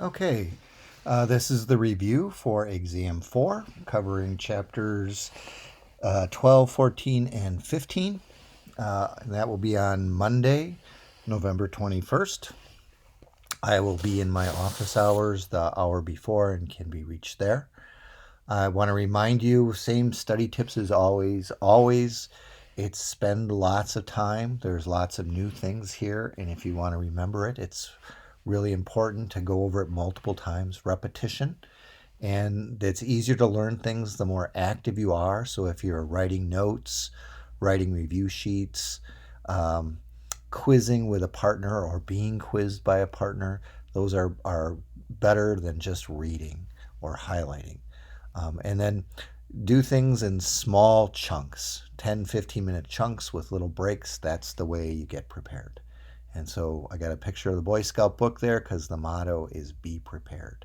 Okay, this is the review for Exam 4, covering chapters 12, 14, and 15. And that will be on Monday, November 21st. I will be in my office hours the hour before and can be reached there. I want to remind you, same study tips as always. Always, it's spend lots of time. There's lots of new things here, and if you want to remember it, it's really important to go over it multiple times. Repetition, and it's easier to learn things the more active you are. So if you're writing notes, writing review sheets, um, quizzing with a partner, or being quizzed by a partner, those are better than just reading or highlighting. And then do things in small chunks, 10, 15-minute chunks with little breaks. That's the way you get prepared. And so I got a picture of the Boy Scout book there because the motto is be prepared.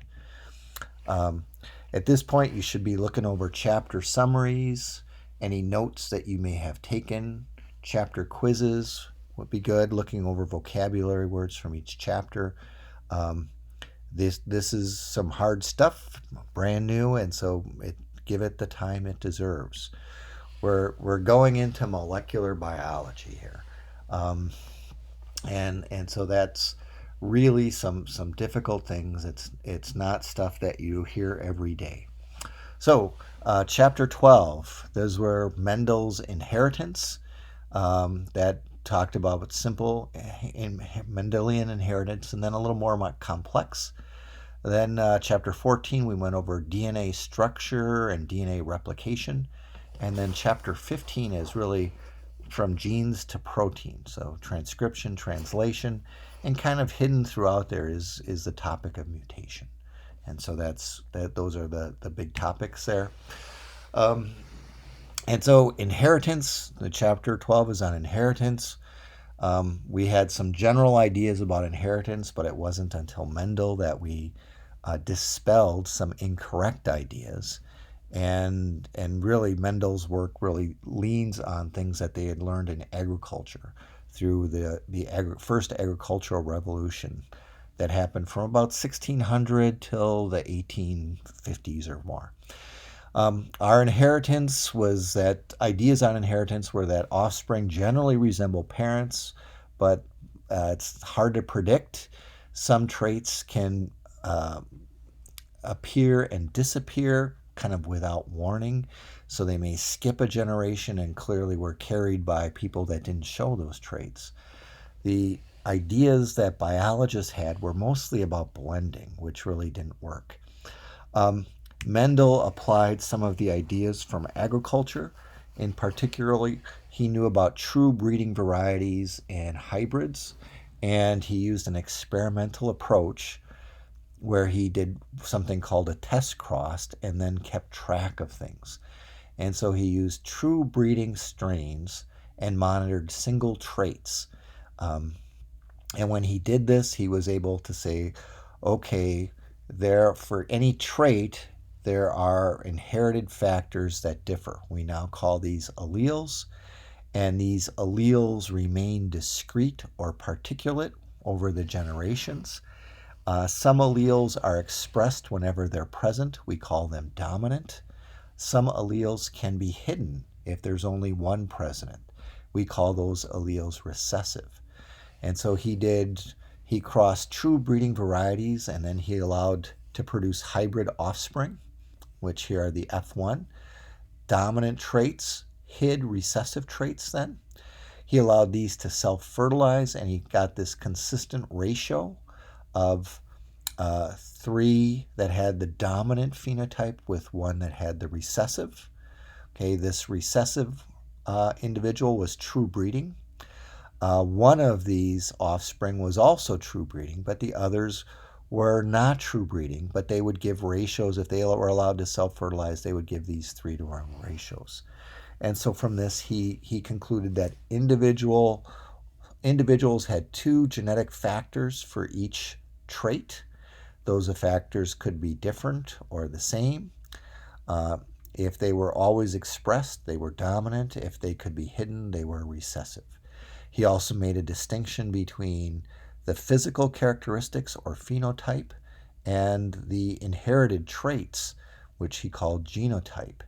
Um, at this point, you should be looking over chapter summaries, any notes that you may have taken. Chapter quizzes would be good, looking over vocabulary words from each chapter. Um, this is some hard stuff, brand new, and so give it the time it deserves. We're going into molecular biology here, um, and so that's really some difficult things. It's not stuff that you hear every day. So chapter 12, those were Mendel's inheritance. That talked about simple Mendelian inheritance, and then a little more complex. Then chapter 14, we went over DNA structure and DNA replication. And then chapter 15 is really from genes to protein. So transcription, translation, and kind of hidden throughout there is the topic of mutation. And so those are the big topics there. Um, and so inheritance, the chapter 12 is on inheritance. We had some general ideas about inheritance, but it wasn't until Mendel that we dispelled some incorrect ideas. And really, Mendel's work really leans on things that they had learned in agriculture through the first agricultural revolution that happened from about 1600 till the 1850s or more. Our inheritance was that ideas on inheritance were that offspring generally resemble parents, but it's hard to predict. Some traits can appear and disappear kind of without warning. So they may skip a generation and clearly were carried by people that didn't show those traits. The ideas that biologists had were mostly about blending, which really didn't work. Mendel applied some of the ideas from agriculture. In particular, he knew about true breeding varieties and hybrids, and he used an experimental approach where he did something called a test cross and then kept track of things. And so he used true breeding strains and monitored single traits. And when he did this, he was able to say, okay, for any trait, there are inherited factors that differ. We now call these alleles, and these alleles remain discrete or particulate over the generations. Some alleles are expressed whenever they're present. We call them dominant. Some alleles can be hidden if there's only one present. We call those alleles recessive. And so he crossed true breeding varieties, and then he allowed to produce hybrid offspring, which here are the F1. Dominant traits hid recessive traits then. He allowed these to self-fertilize, and he got this consistent ratio of 3 that had the dominant phenotype with 1 that had the recessive. Okay, this recessive individual was true breeding. One of these offspring was also true breeding, but the others were not true breeding, but they would give ratios. If they were allowed to self-fertilize, they would give these 3-to-1 ratios. And so from this, he concluded that individuals had 2 genetic factors for each trait. Those factors could be different or the same. If they were always expressed, they were dominant. If they could be hidden, they were recessive. He also made a distinction between the physical characteristics or phenotype and the inherited traits, which he called genotype,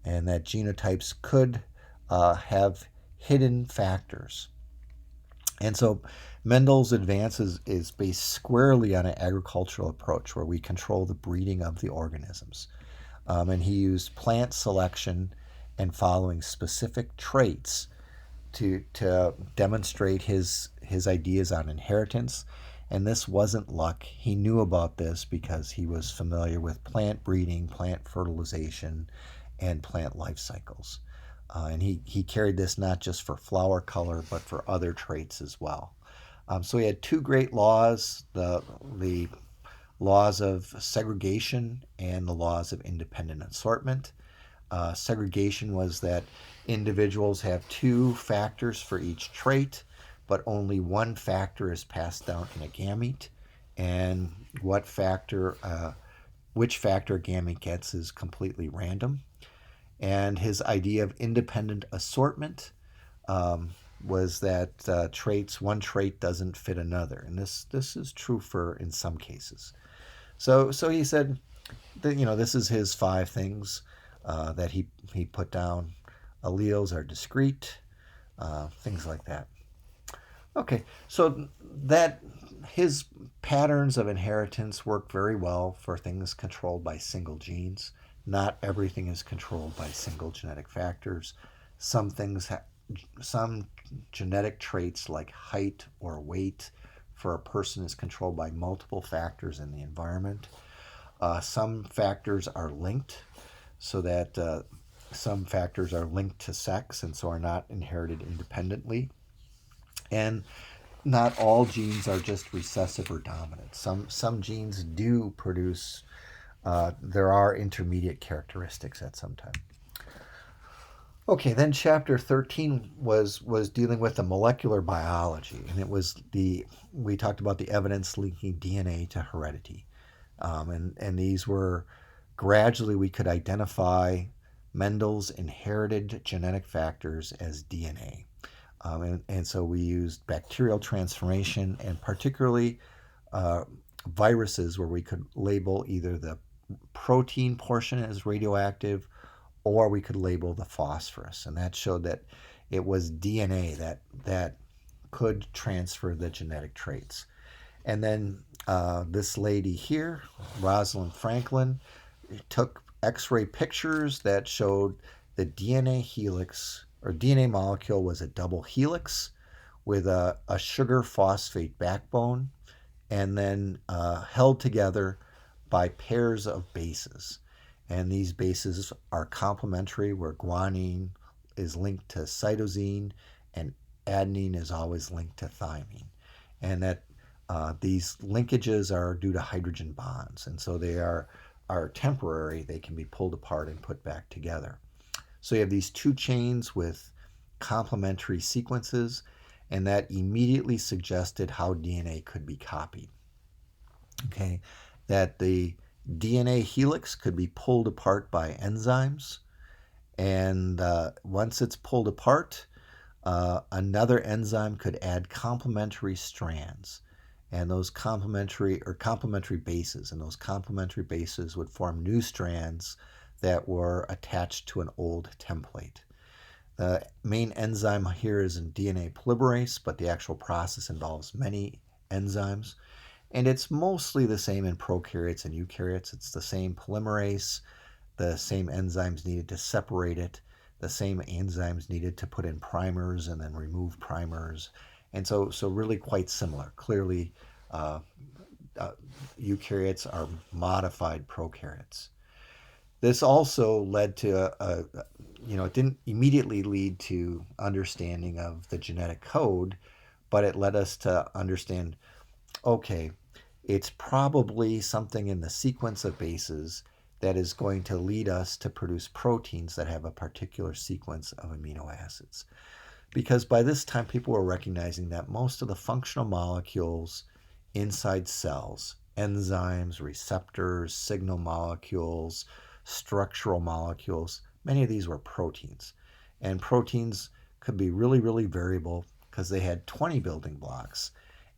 and that genotypes could have hidden factors. And so Mendel's advances is based squarely on an agricultural approach where we control the breeding of the organisms. And he used plant selection and following specific traits to demonstrate his ideas on inheritance. And this wasn't luck. He knew about this because he was familiar with plant breeding, plant fertilization, and plant life cycles. And he carried this not just for flower color, but for other traits as well. So he had two great laws, the laws of segregation and the laws of independent assortment. Segregation was that individuals have two factors for each trait, but only one factor is passed down in a gamete, and which factor a gamete gets is completely random. And his idea of independent assortment was that one trait doesn't fit another, and this is true for in some cases. So he said that this is his five things that he put down. Alleles are discrete, things like that. Okay, so that his patterns of inheritance work very well for things controlled by single genes. Not everything is controlled by single genetic factors. Some genetic traits like height or weight for a person is controlled by multiple factors in the environment. Some factors are linked, so that some factors are linked to sex and so are not inherited independently. And not all genes are just recessive or dominant. Some genes do produce, there are intermediate characteristics at some time. Okay, then chapter 13 was dealing with the molecular biology, and we talked about the evidence linking DNA to heredity. And these were gradually we could identify Mendel's inherited genetic factors as DNA. And so we used bacterial transformation and particularly viruses where we could label either the protein portion as radioactive or we could label the phosphorus. And that showed that it was DNA that could transfer the genetic traits. And then this lady here, Rosalind Franklin, took X-ray pictures that showed the DNA helix or DNA molecule was a double helix with a sugar phosphate backbone and then held together by pairs of bases. And these bases are complementary, where guanine is linked to cytosine and adenine is always linked to thymine. And that these linkages are due to hydrogen bonds, and so they are temporary. They can be pulled apart and put back together. So you have these two chains with complementary sequences, and that immediately suggested how DNA could be copied. Okay, that the DNA helix could be pulled apart by enzymes, and once it's pulled apart, another enzyme could add complementary strands, and those complementary bases, and those complementary bases would form new strands that were attached to an old template. The main enzyme here is in DNA polymerase, but the actual process involves many enzymes. And it's mostly the same in prokaryotes and eukaryotes. It's the same polymerase, the same enzymes needed to separate it, the same enzymes needed to put in primers and then remove primers. And so really quite similar. Clearly, eukaryotes are modified prokaryotes. This also led to it didn't immediately lead to understanding of the genetic code, but it led us to understand, okay, it's probably something in the sequence of bases that is going to lead us to produce proteins that have a particular sequence of amino acids. Because by this time, people were recognizing that most of the functional molecules inside cells, enzymes, receptors, signal molecules, structural molecules, many of these were proteins. And proteins could be really, really variable because they had 20 building blocks.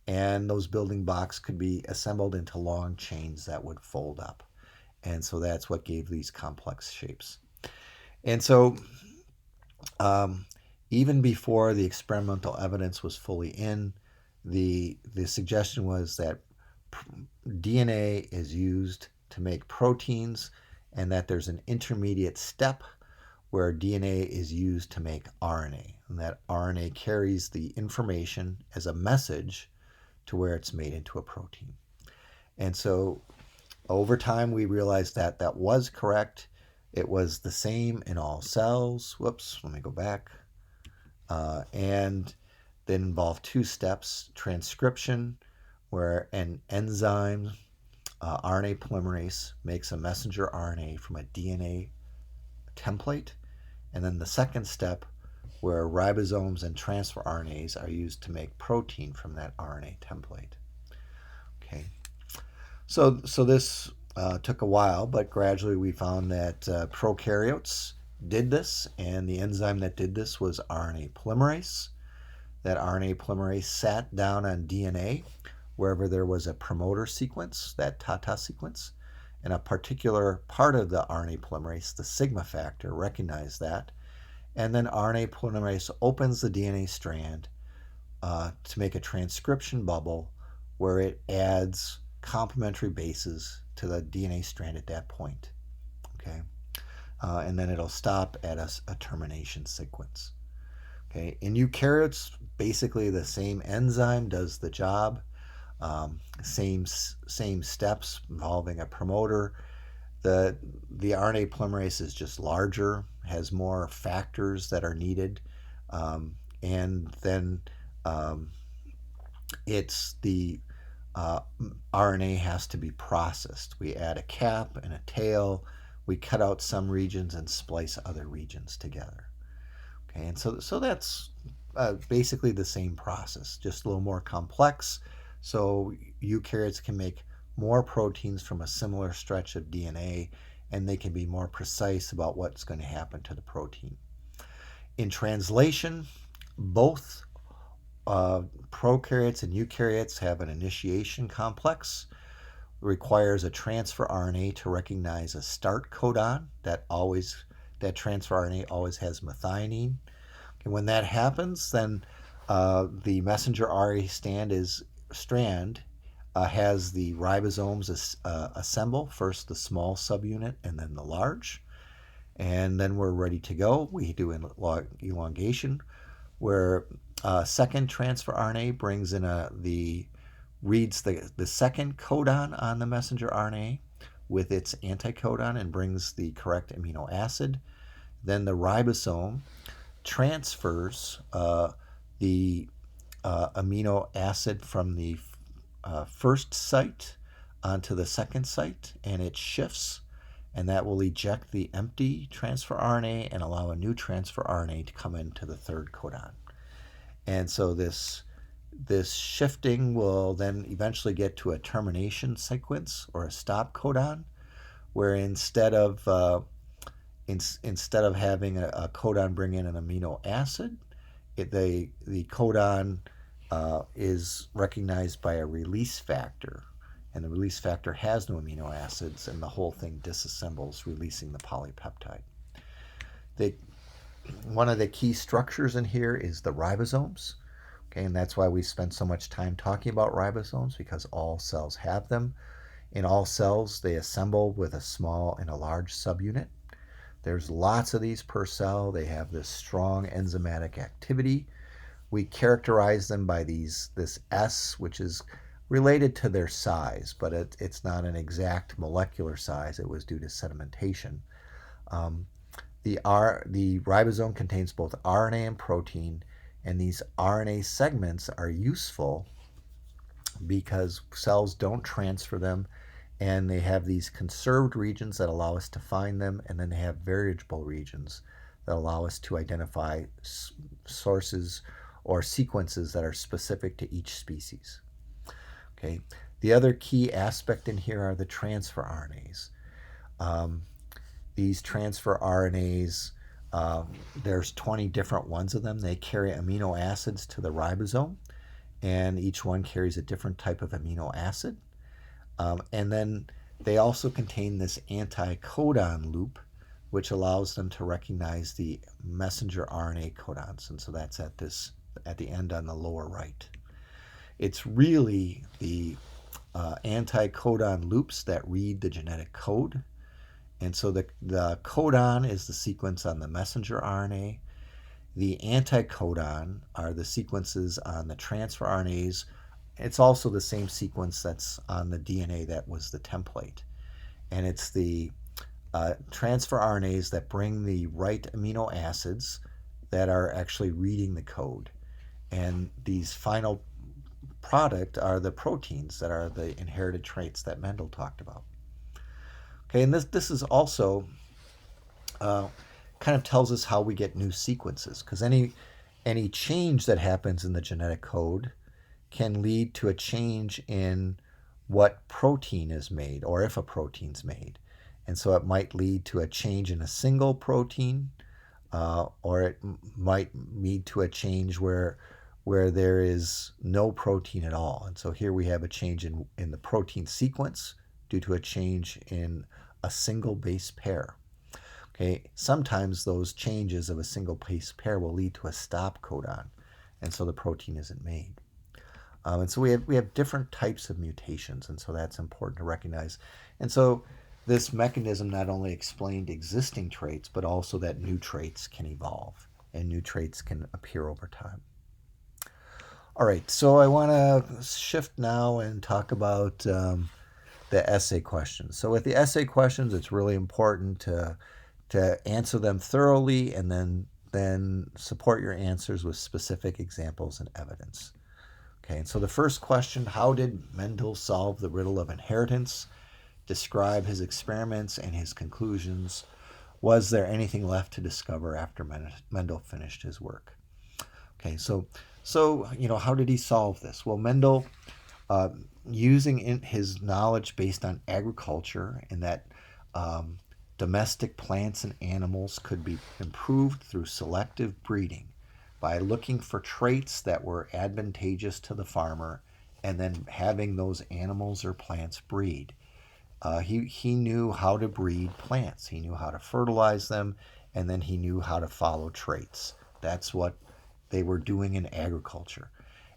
and those building blocks could be assembled into long chains that would fold up. And so that's what gave these complex shapes. And so um, even before the experimental evidence was fully in, the suggestion was that DNA is used to make proteins, and that there's an intermediate step where DNA is used to make RNA, and that RNA carries the information as a message to where it's made into a protein. And so over time, we realized that that was correct. It was the same in all cells. Whoops, let me go back. And then involved two steps: transcription, where an enzyme, RNA polymerase, makes a messenger RNA from a DNA template. And then the second step, where ribosomes and transfer RNAs are used to make protein from that RNA template. Okay, so this took a while, but gradually we found that prokaryotes did this, and the enzyme that did this was RNA polymerase. That RNA polymerase sat down on DNA wherever there was a promoter sequence, that TATA sequence, and a particular part of the RNA polymerase, the sigma factor, recognized that. And then RNA polymerase opens the DNA strand to make a transcription bubble where it adds complementary bases to the DNA strand at that point. Okay, and then it'll stop at a termination sequence. Okay, in eukaryotes, basically the same enzyme does the job. Same steps involving a promoter. The RNA polymerase is just larger, has more factors that are needed, and then it's the RNA has to be processed. We add a cap and a tail. We cut out some regions and splice other regions together. Okay, and so that's basically the same process, just a little more complex. So eukaryotes can make more proteins from a similar stretch of DNA, and they can be more precise about what's going to happen to the protein. In translation, both prokaryotes and eukaryotes have an initiation complex. It requires a transfer RNA to recognize a start codon. That transfer RNA always has methionine. And when that happens, then the messenger RNA strand has the ribosomes assemble, first the small subunit and then the large. And then we're ready to go. We do elongation, where second transfer RNA brings in reads the second codon on the messenger RNA with its anticodon and brings the correct amino acid. Then the ribosome transfers the amino acid from the first site onto the second site, and it shifts, and that will eject the empty transfer RNA and allow a new transfer RNA to come into the third codon. And so this shifting will then eventually get to a termination sequence or a stop codon, where instead of having a codon bring in an amino acid, the codon is recognized by a release factor, and the release factor has no amino acids, and the whole thing disassembles, releasing the polypeptide. One of the key structures in here is the ribosomes. Okay, and that's why we spend so much time talking about ribosomes, because all cells have them. In all cells, they assemble with a small and a large subunit. There's lots of these per cell. They have this strong enzymatic activity. We characterize them by this S, which is related to their size, but it's not an exact molecular size. It was due to sedimentation. The ribosome contains both RNA and protein, and these RNA segments are useful because cells don't transfer them, and they have these conserved regions that allow us to find them, and then they have variable regions that allow us to identify sources or sequences that are specific to each species. Okay. The other key aspect in here are the transfer RNAs. These transfer RNAs, there's 20 different ones of them. They carry amino acids to the ribosome, and each one carries a different type of amino acid. And then they also contain this anti-codon loop, which allows them to recognize the messenger RNA codons. And so that's at the end on the lower right. It's really the anti-codon loops that read the genetic code. And so the codon is the sequence on the messenger RNA. The anticodon are the sequences on the transfer RNAs. It's also the same sequence that's on the DNA that was the template. And it's the transfer RNAs that bring the right amino acids that are actually reading the code. And these final product are the proteins that are the inherited traits that Mendel talked about. Okay, and this is also kind of tells us how we get new sequences, because any change that happens in the genetic code can lead to a change in what protein is made, or if a protein's made. And so it might lead to a change in a single protein, or it might lead to a change where there is no protein at all. And so here we have a change in the protein sequence due to a change in a single base pair. Okay, sometimes those changes of a single base pair will lead to a stop codon, and so the protein isn't made. And so we have different types of mutations, and so that's important to recognize. And so this mechanism not only explained existing traits, but also that new traits can evolve and new traits can appear over time. All right, so I want to shift now and talk about the essay questions. So with the essay questions, it's really important to answer them thoroughly and then support your answers with specific examples and evidence. Okay, and so the first question, how did Mendel solve the riddle of inheritance? Describe his experiments and his conclusions. Was there anything left to discover after Mendel finished his work? Okay, so how did he solve this? Well, Mendel, using his knowledge based on agriculture and that domestic plants and animals could be improved through selective breeding by looking for traits that were advantageous to the farmer and then having those animals or plants breed. He knew how to breed plants. He knew how to fertilize them, and then he knew how to follow traits. That's what they were doing in agriculture.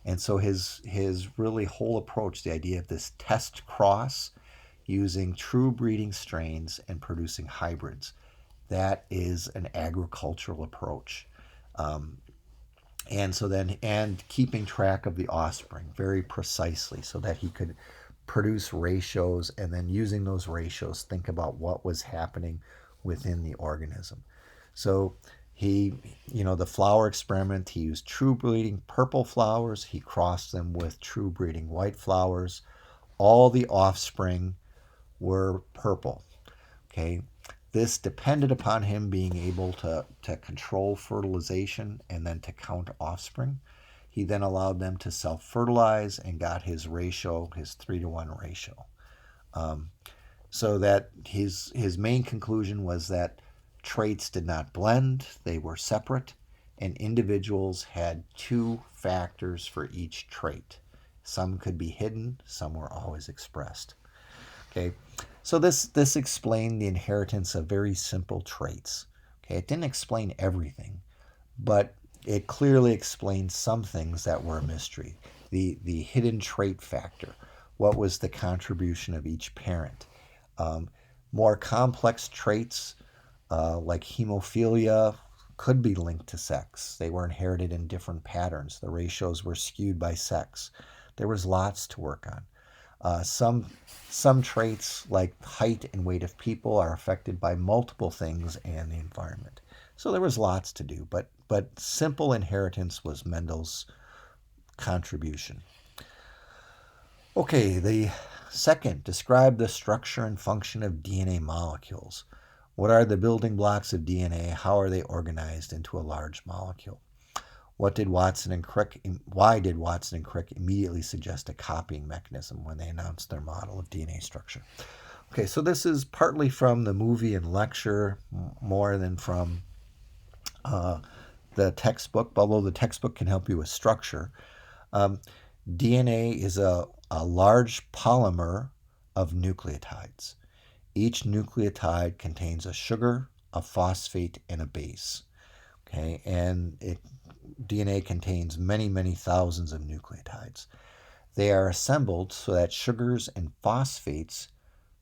And so his really whole approach, the idea of this test cross, using true breeding strains and producing hybrids, that is an agricultural approach. And keeping track of the offspring very precisely so that he could produce ratios, and then using those ratios think about what was happening within the organism. So the flower experiment, he used true breeding purple flowers, he crossed them with true breeding white flowers. All the offspring were purple. Okay, this depended upon him being able to control fertilization and then to count offspring. He then allowed them to self-fertilize and got his ratio, his 3-to-1 ratio. So that his main conclusion was that traits did not blend, they were separate, and individuals had 2 factors for each trait. Some could be hidden, some were always expressed. Okay, so this explained the inheritance of very simple traits. Okay, it didn't explain everything, but it clearly explained some things that were a mystery. The hidden trait factor. What was the contribution of each parent? More complex traits like hemophilia could be linked to sex. They were inherited in different patterns. The ratios were skewed by sex. There was lots to work on. Some traits like height and weight of people are affected by multiple things and the environment. So there was lots to do, but simple inheritance was Mendel's contribution. Okay, the second, describe the structure and function of DNA molecules. What are the building blocks of DNA? How are they organized into a large molecule? Why did Watson and Crick immediately suggest a copying mechanism when they announced their model of DNA structure? Okay, so this is partly from the movie and lecture more than from the textbook, although the textbook can help you with structure. DNA is a large polymer of nucleotides. Each nucleotide contains a sugar, a phosphate, and a base. Okay, and DNA contains many, many thousands of nucleotides. They are assembled so that sugars and phosphates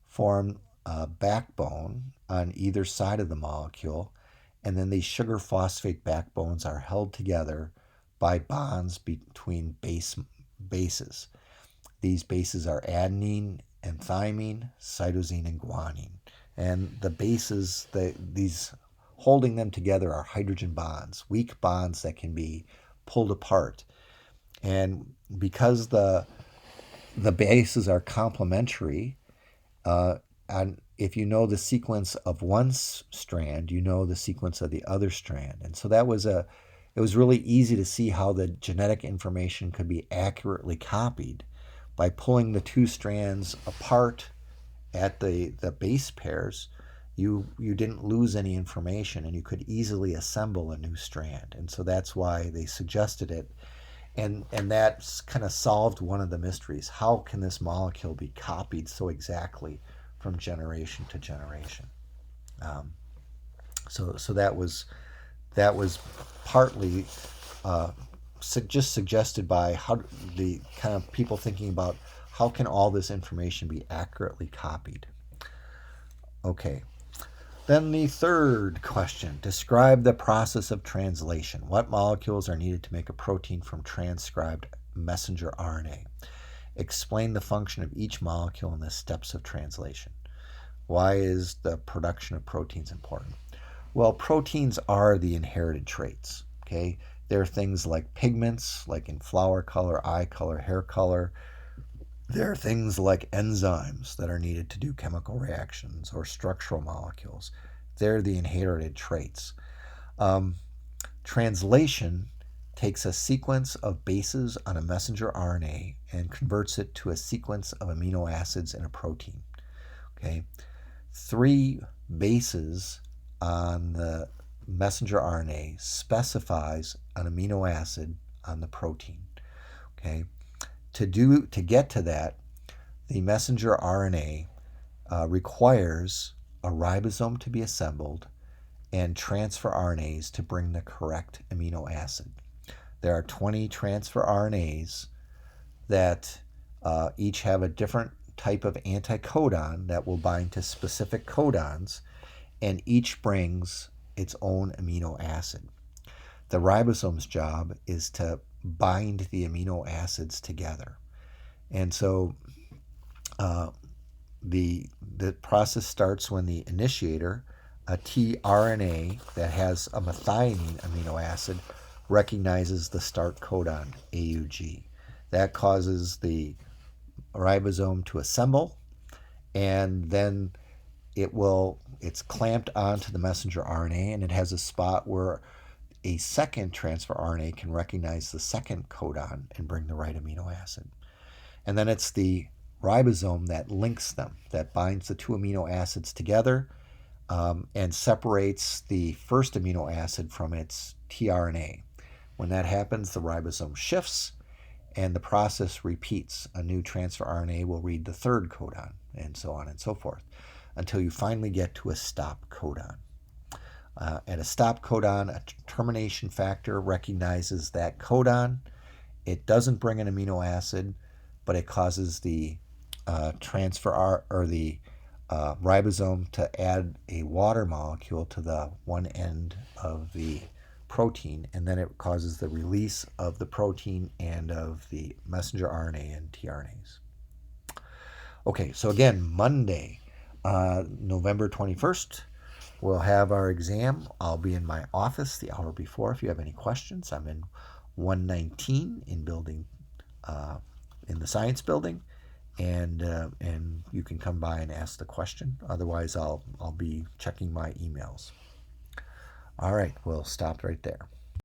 form a backbone on either side of the molecule, and then these sugar phosphate backbones are held together by bonds between bases. These bases are adenine and thymine, cytosine and guanine. And the bases, these holding them together are hydrogen bonds, weak bonds that can be pulled apart. And because the bases are complementary, and if you know the sequence of one strand, you know the sequence of the other strand. And so it was really easy to see how the genetic information could be accurately copied by pulling the two strands apart at the base pairs. You didn't lose any information, and you could easily assemble a new strand. And so that's why they suggested it. And that's kind of solved one of the mysteries. How can this molecule be copied so exactly from generation to generation? Um, so that was partly just suggested by how the kind of people thinking about how can all this information be accurately copied. Okay. Then the third question, describe the process of translation. What molecules are needed to make a protein from transcribed messenger RNA? Explain the function of each molecule and the steps of translation. Why is the production of proteins important? Well, proteins are the inherited traits, okay? There are things like pigments, like in flower color, eye color, hair color. There are things like enzymes that are needed to do chemical reactions or structural molecules. They're the inherited traits. Translation takes a sequence of bases on a messenger RNA and converts it to a sequence of amino acids in a protein. Okay, 3 bases on the messenger RNA specifies an amino acid on the protein. Okay, to get to that, the messenger RNA requires a ribosome to be assembled and transfer RNAs to bring the correct amino acid. There are 20 transfer RNAs that each have a different type of anticodon that will bind to specific codons, and each brings its own amino acid. The ribosome's job is to bind the amino acids together. And so the process starts when the initiator, a tRNA that has a methionine amino acid, recognizes the start codon AUG. That causes the ribosome to assemble, and then it's clamped onto the messenger RNA, and it has a spot where a second transfer RNA can recognize the second codon and bring the right amino acid. And then it's the ribosome that links them, that binds the 2 amino acids together and separates the first amino acid from its tRNA. When that happens, the ribosome shifts and the process repeats. A new transfer RNA will read the third codon, and so on and so forth, until you finally get to a stop codon. At a stop codon, a termination factor recognizes that codon. It doesn't bring an amino acid, but it causes the ribosome to add a water molecule to the one end of the protein, and then it causes the release of the protein and of the messenger RNA and tRNAs. Okay, so again, Monday, November 21st, we'll have our exam. I'll be in my office the hour before if you have any questions. I'm in 119 in the science building, and you can come by and ask the question. Otherwise, I'll be checking my emails. All right, we'll stop right there.